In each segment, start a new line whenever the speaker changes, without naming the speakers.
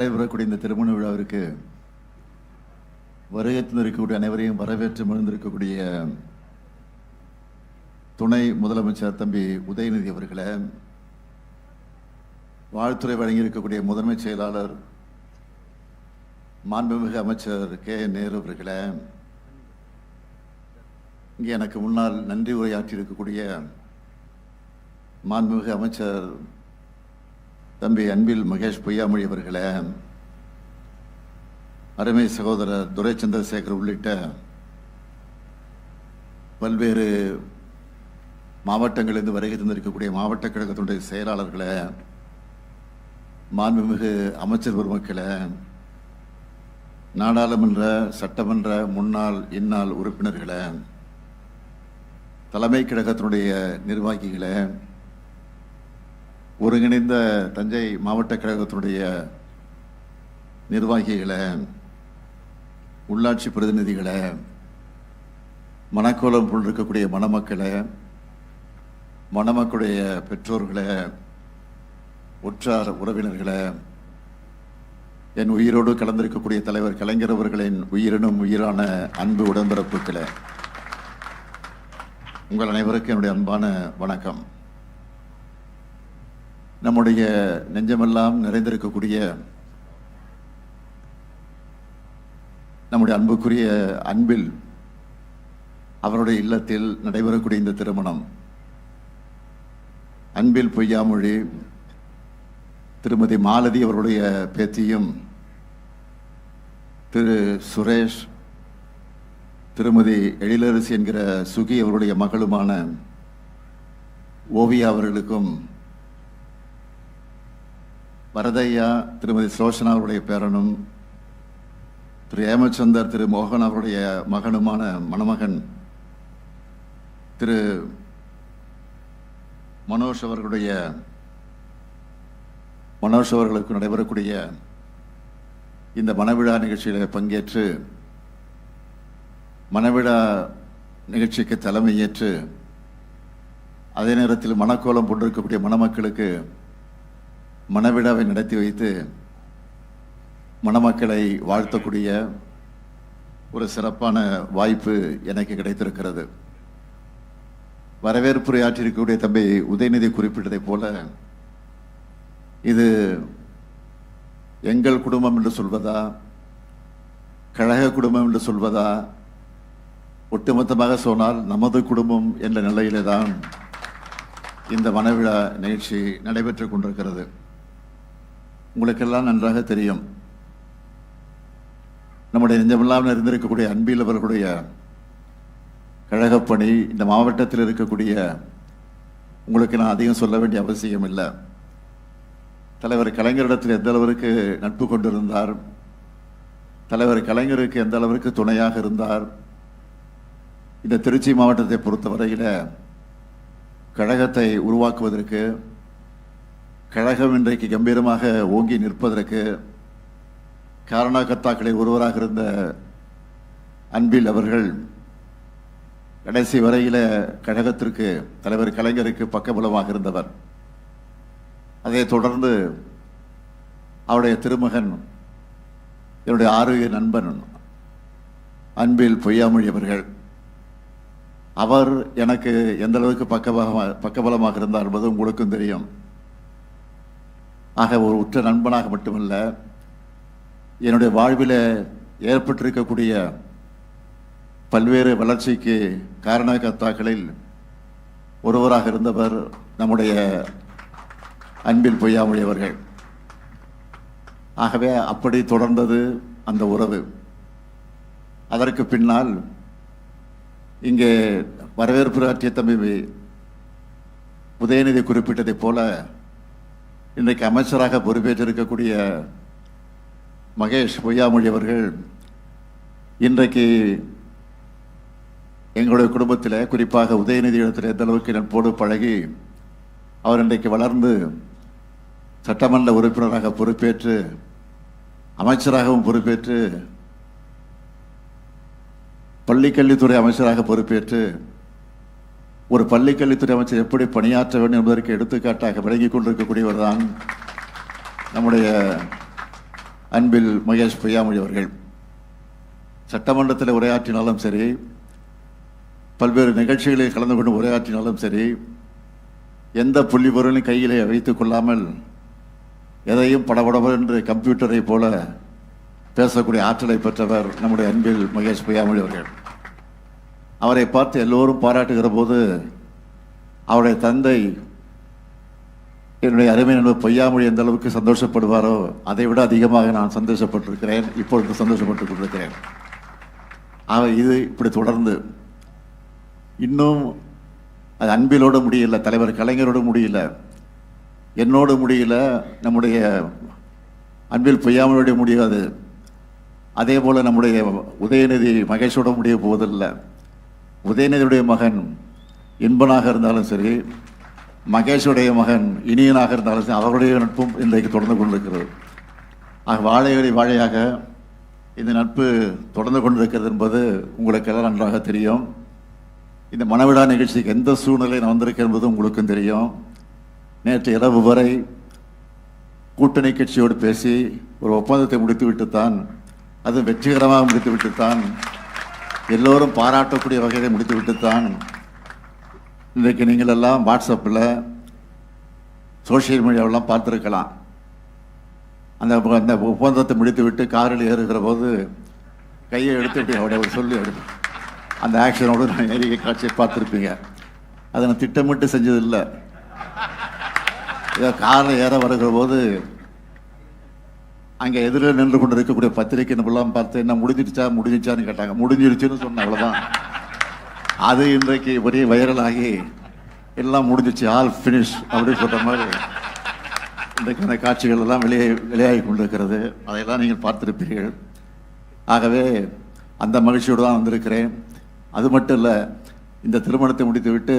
நடைபெறக்கூடிய இந்த திருமண விழாவிற்கு வருகை தந்திருக்கக்கூடிய அனைவரையும் வரவேற்று மகிழ்ந்திருக்கக்கூடிய துணை முதலமைச்சர் தம்பி உதயநிதி அவர்களை, வாழ்த்துறை வழங்கியிருக்கக்கூடிய முதன்மை செயலாளர் மாண்புமிகு அமைச்சர் கே நேரு அவர்களை, இங்கே எனக்கு முன்னால் நன்றி உரையாற்றி இருக்கக்கூடிய மாண்புமிகு அமைச்சர் தம்பி அன்பில் மகேஷ் பொய்யாமொழி அவர்களை, அருமை சகோதரர் துரை சந்திரசேகர் உள்ளிட்ட பல்வேறு மாவட்டங்களிலிருந்து வருகை தந்திருக்கக்கூடிய மாவட்ட கழகத்தினுடைய செயலாளர்களை, மாண்புமிகு அமைச்சர் பெருமக்களை, நாடாளுமன்ற சட்டமன்ற முன்னாள் இந்நாள் உறுப்பினர்களை, தலைமை கழகத்தினுடைய நிர்வாகிகளை, ஒருங்கிணைந்த தஞ்சை மாவட்ட கழகத்தினுடைய நிர்வாகிகளை, உள்ளாட்சி பிரதிநிதிகளை, மணக்கோலம் போன்றிருக்கக்கூடிய மணமக்களை, மணமக்களுடைய பெற்றோர்களை, உற்றார் உறவினர்களை, என் உயிரோடு கலந்திருக்கக்கூடிய தலைவர் கலைஞர் அவர்களின் உயிரினும் உயிரான அன்பு உடன்பிறப்புகளை, உங்கள் அனைவருக்கும் என்னுடைய அன்பான வணக்கம். நம்முடைய நெஞ்சமெல்லாம் நிறைந்திருக்கக்கூடிய நம்முடைய அன்புக்குரிய அன்பில் அவருடைய இல்லத்தில் நடைபெறக்கூடிய இந்த திருமணம், அன்பில் பொய்யாமொழி திருமதி மாலதி அவருடைய பேத்தியும், திரு சுரேஷ் திருமதி எழிலரசி என்கிற சுகி அவருடைய மகளுமான ஓவியா அவர்களுக்கும், வரதையா திருமதி சுலோசனா அவருடைய பேரனும், திரு ஏமச்சந்தர் திரு மோகன் அவருடைய மகனுமான மணமகன் திரு மனோஜ் அவர்களுக்கு நடைபெறக்கூடிய இந்த மணவிழா நிகழ்ச்சியில் பங்கேற்று மணவிழா நிகழ்ச்சிக்கு தலைமையேற்று அதே நேரத்தில் மணக்கோலம் போன்றிருக்கக்கூடிய மணமக்களுக்கு மணவிழாவை நடத்தி வைத்து மணமக்களை வாழ்த்தக்கூடிய ஒரு சிறப்பான வாய்ப்பு எனக்கு கிடைத்திருக்கிறது. வரவேற்புரையாற்றிருக்கக்கூடிய தம்பி உதயநிதி குறிப்பிட்டதைப் போல, இது எங்கள் குடும்பம் என்று சொல்வதா, கழக குடும்பம் என்று சொல்வதா, ஒட்டுமொத்தமாக சொன்னால் நமது குடும்பம் என்ற நிலையிலே தான் இந்த மணவிழா நிகழ்ச்சி நடைபெற்றுக் கொண்டிருக்கிறது. உங்களுக்கெல்லாம் நன்றாக தெரியும், நம்முடைய நெஞ்சமெல்லாம் இருந்திருக்கக்கூடிய அன்பில் அவர்களுடைய கழகப்பணி இந்த மாவட்டத்தில் இருக்கக்கூடிய உங்களுக்கு நான் அதிகம் சொல்ல வேண்டிய அவசியம் இல்லை. தலைவர் கலைஞரிடத்தில் எந்த அளவிற்கு நட்பு கொண்டிருந்தார், தலைவர் கலைஞருக்கு எந்த அளவிற்கு துணையாக இருந்தார். இந்த திருச்சி மாவட்டத்தை பொறுத்தவரையில் கழகத்தை உருவாக்குவதற்கு, கழகம் இன்றைக்கு கம்பீரமாக ஓங்கி நிற்பதற்கு காரணகர்த்தாக்களில் ஒருவராக இருந்த அன்பில் அவர்கள் கடைசி வரையில கழகத்திற்கு, தலைவர் கலைஞருக்கு பக்கபலமாக இருந்தவர். அதைத் தொடர்ந்து அவருடைய திருமகன், என்னுடைய ஆரோக்கிய நண்பன் அன்பில் பொய்யாமொழி அவர்கள், அவர் எனக்கு எந்த அளவுக்கு பக்கபலமாக இருந்தார் என்பது உங்களுக்கும் தெரியும். ஆக ஒரு உற்ற நண்பனாக மட்டுமல்ல, என்னுடைய வாழ்வில் ஏற்பட்டிருக்கக்கூடிய பல்வேறு வளர்ச்சிக்கு காரணகர்த்தாக்களில் ஒருவராக இருந்தவர் நம்முடைய அன்பில் பொய்யாமொழி அவர்கள். ஆகவே அப்படி தொடர்ந்தது அந்த உறவு. அதற்கு பின்னால் இங்கே வரவேற்பு ஆற்றிய தம்பி உதயநிதி குறிப்பிட்டதைப் போல, இன்றைக்கு அமைச்சராக பொறுப்பேற்றிருக்கக்கூடிய மகேஷ் பொய்யாமொழி அவர்கள் இன்றைக்கு எங்களுடைய குடும்பத்தில், குறிப்பாக உதயநிதி இடத்தில் எந்த அளவுக்கு நட்போடு பழகி அவர் இன்றைக்கு வளர்ந்து சட்டமன்ற உறுப்பினராக பொறுப்பேற்று, அமைச்சராகவும் பொறுப்பேற்று, பள்ளிக்கல்வித்துறை அமைச்சராக பொறுப்பேற்று, ஒரு பள்ளிக்கல்வித்துறை அமைச்சர் எப்படி பணியாற்ற வேண்டும் என்பதற்கு எடுத்துக்காட்டாக விளங்கிக் கொண்டிருக்கக்கூடியவர் தான் நம்முடைய அன்பில் மகேஷ் பொய்யாமொழி அவர்கள் சட்டமன்றத்தில் உரையாற்றினாலும் சரி, பல்வேறு நிகழ்ச்சிகளில் கலந்து கொண்டு உரையாற்றினாலும் சரி, எந்த புள்ளி பொருளையும் கையிலே வைத்துக் கொள்ளாமல் எதையும் படபடவென்று கம்ப்யூட்டரை போல பேசக்கூடிய ஆற்றலை பெற்றவர் நம்முடைய அன்பில் மகேஷ் பொய்யாமொழி அவர்கள். அவரை பார்த்து எல்லோரும் பாராட்டுகிற போது அவருடைய தந்தை என்னுடைய அருமை நண்பர் பொய்யாமொழி எந்த அளவுக்கு சந்தோஷப்படுவாரோ அதை விட அதிகமாக நான் சந்தோஷப்பட்டிருக்கிறேன், இப்பொழுது சந்தோஷப்பட்டுக் கொண்டிருக்கிறேன். இது இப்படி தொடர்ந்து இன்னும் அது அன்பிலோடு முடியல, தலைவர் கலைஞரோடு முடியல, என்னோடு முடியல, நம்முடைய அன்பில் பொய்யாமொழியோட முடியாது. அதே போல் நம்முடைய உதயநிதி மகேஷோட முடிய போவதில்லை. உதயநிதியுடைய மகன் இன்பனாக இருந்தாலும் சரி, மகேஷுடைய மகன் இனியனாக இருந்தாலும் சரி, அவருடைய நட்பும் இன்றைக்கு தொடர்ந்து கொண்டிருக்கிறது. ஆக வாழையடி வாழையாக இந்த நட்பு தொடர்ந்து கொண்டிருக்கிறது என்பது உங்களுக்கெல்லாம் நன்றாக தெரியும். இந்த மணவிழா நிகழ்ச்சிக்கு எந்த சூழ்நிலை நான் வந்திருக்கேன் என்பது உங்களுக்கும் தெரியும். நேற்று இரவு வரை கூட்டணி கட்சியோடு பேசி ஒரு ஒப்பந்தத்தை முடித்துவிட்டுத்தான், அது வெற்றிகரமாக முடித்துவிட்டுத்தான், எல்லோரும் பாராட்டக்கூடிய வகையை முடித்துவிட்டுத்தான் இன்றைக்கு நீங்கள் எல்லாம் வாட்ஸ்அப்பில் சோசியல் மீடியாவெல்லாம் பார்த்துருக்கலாம். அந்த ஒப்பந்தத்தை முடித்துவிட்டு காரில் ஏறுகிற போது கையை எடுத்துட்டு அவருடைய சொல்லி அந்த ஆக்ஷனோடு நான் ஏறிய காட்சியை பார்த்துருப்பீங்க. அதை நான் திட்டமிட்டு செஞ்சதில்லை. ஏதோ காரில் ஏற வருகிற போது அங்கே எதிரில் நின்று கொண்டு இருக்கக்கூடிய பத்திரிகை நம்பலாம் பார்த்து என்ன முடிஞ்சிச்சான்னு கேட்டாங்க. முடிஞ்சிருச்சுன்னு சொன்னேன், அவ்வளோதான். அது இன்றைக்கு ஒரே வைரலாகி எல்லாம் முடிஞ்சிச்சு, ஆல் ஃபினிஷ் அப்படின்னு சொல்கிற மாதிரி இன்றைக்கு அந்த காட்சிகள் எல்லாம் வெளியாகி கொண்டிருக்கிறது. அதையெல்லாம் நீங்கள் பார்த்திருப்பீர்கள். ஆகவே அந்த மகிழ்ச்சியோடு தான் வந்திருக்கிறேன். அது மட்டும் இல்லை, இந்த திருமணத்தை முடித்துவிட்டு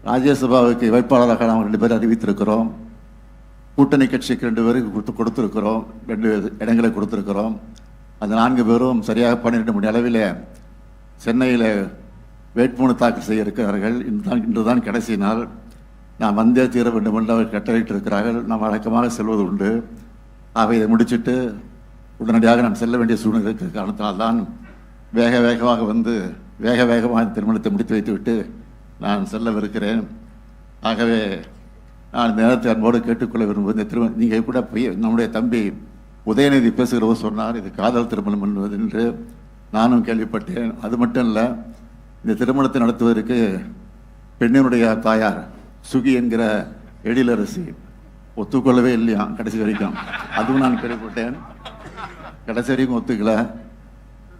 ராஜ்யசபாவுக்கு வேட்பாளராக நாம் 2 பேர் அறிவித்திருக்கிறோம். கூட்டணி கட்சிக்கு 2 பேருக்கு கொடுத்துருக்கிறோம், 2 இடங்களை கொடுத்துருக்கிறோம். அந்த 4 பேரும் சரியாக 12 மணி அளவில் சென்னையில் வேட்புமனு தாக்கல் செய்ய இருக்கிறார்கள். இன்று தான் கடைசி நாள். நான் வந்தே தீர வேண்டும் என்று அவர் கட்டளையிட்டிருக்கிறார்கள். நாம் வழக்கமாக செல்வது உண்டு. ஆக இதை முடிச்சுட்டு உடனடியாக நான் செல்ல வேண்டிய சூழ்நிலை இருக்கிற காரணத்தினால்தான் வேகமாக வந்து வேகமாக திருமணத்தை முடித்து வைத்துவிட்டு நான் செல்லவிருக்கிறேன். ஆகவே நான் நேரத்தை அன்போடு கேட்டுக்கொள்ள விரும்புவது, இந்த திருமணம் நீங்கள் கூட நம்முடைய தம்பி உதயநிதி பேசுகிறவர் சொன்னார், இது காதல் திருமணம் என்பது என்று நானும் கேள்விப்பட்டேன். அது மட்டும் இல்லை, இந்த திருமணத்தை நடத்துவதற்கு பெண்ணினுடைய தாயார் சுகி என்கிற எழிலரசி ஒத்துக்கொள்ளவே இல்லையா கடைசி வரைக்கும். அதுவும் நான் கேள்விப்பட்டேன். கடைசி வரைக்கும் ஒத்துக்கல.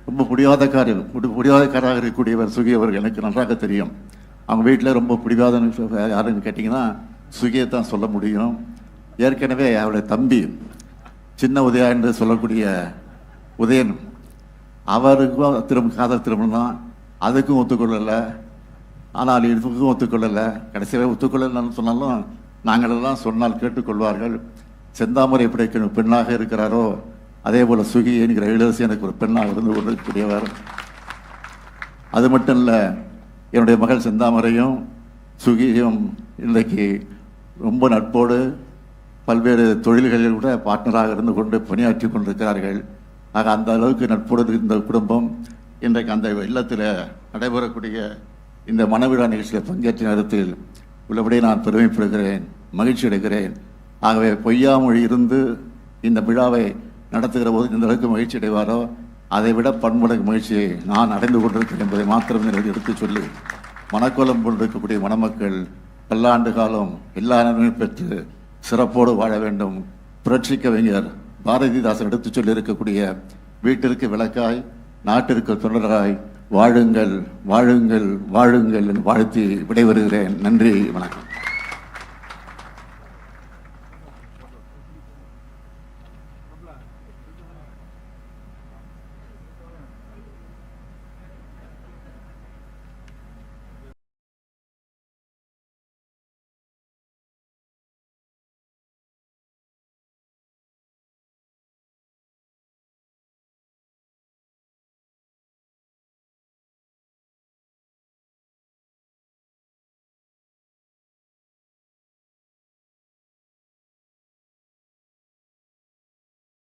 ரொம்ப பிடிவாதக்காராக இருக்கக்கூடியவர் சுகி அவர்கள் எனக்கு நன்றாக தெரியும். அவங்க வீட்டில் ரொம்ப பிடிவாத யாருன்னு கேட்டிங்கன்னா சுகியை தான் சொல்ல முடியும். ஏற்கனவே அவருடைய தம்பி சின்ன உதயா என்று சொல்லக்கூடிய உதயன், அவருக்கும் காதல் திருமணம் தான், அதுக்கும் ஒத்துக்கொள்ளலை. ஆனால் இதுக்கும் ஒத்துக்கொள்ளலை. கடைசியாக ஒத்துக்கொள்ளலைன்னு சொன்னாலும் நாங்களெல்லாம் சொன்னால் கேட்டுக்கொள்வார்கள். செந்தாமரை எப்படி பெண்ணாக இருக்கிறாரோ அதே போல் சுகி என்கிற இளவரசி எனக்கு ஒரு பெண்ணாக இருந்து கொண்டிருக்கக்கூடியவர். அது மட்டும் இல்லை, என்னுடைய மகள் செந்தாமரையும் சுகியும் இன்றைக்கு ரொம்ப நட்போடு பல்வேறு தொழில்களில் கூட பார்ட்னராக இருந்து கொண்டு பணியாற்றி கொண்டிருக்கிறார்கள். ஆக அந்த அளவுக்கு நட்போடு இந்த குடும்பம் இன்றைக்கு அந்த இல்லத்தில் நடைபெறக்கூடிய இந்த மணவிழா நிகழ்ச்சியில் பங்கேற்ற நேரத்தில் உள்ளபடியே நான் பெருமைப்படுகிறேன், மகிழ்ச்சி அடைகிறேன். ஆகவே பொய்யாமொழி இருந்து இந்த விழாவை நடத்துகிற போது இந்த அளவுக்கு மகிழ்ச்சி அடைவாரோ அதை விட பன்மடங்கு மகிழ்ச்சியை நான் அடைந்து கொண்டிருக்கிறேன் என்பதை மாத்திரம் எடுத்து சொல்லி, மணக்கோலம் கொண்டிருக்கக்கூடிய மணமக்கள் பல்லாண்டு காலம் எல்லா நன்மையும் பெற்று சிறப்போடு வாழ வேண்டும். புரட்சி கவிஞர் பாரதிதாசன் எடுத்து சொல்லி இருக்கக்கூடிய வீட்டிற்கு விளக்காய் நாட்டிற்கு தொண்டராய் வாழுங்கள் வாழுங்கள் வாழுங்கள் என்று வாழ்த்தி விடைபெறுகிறேன். நன்றி, வணக்கம்.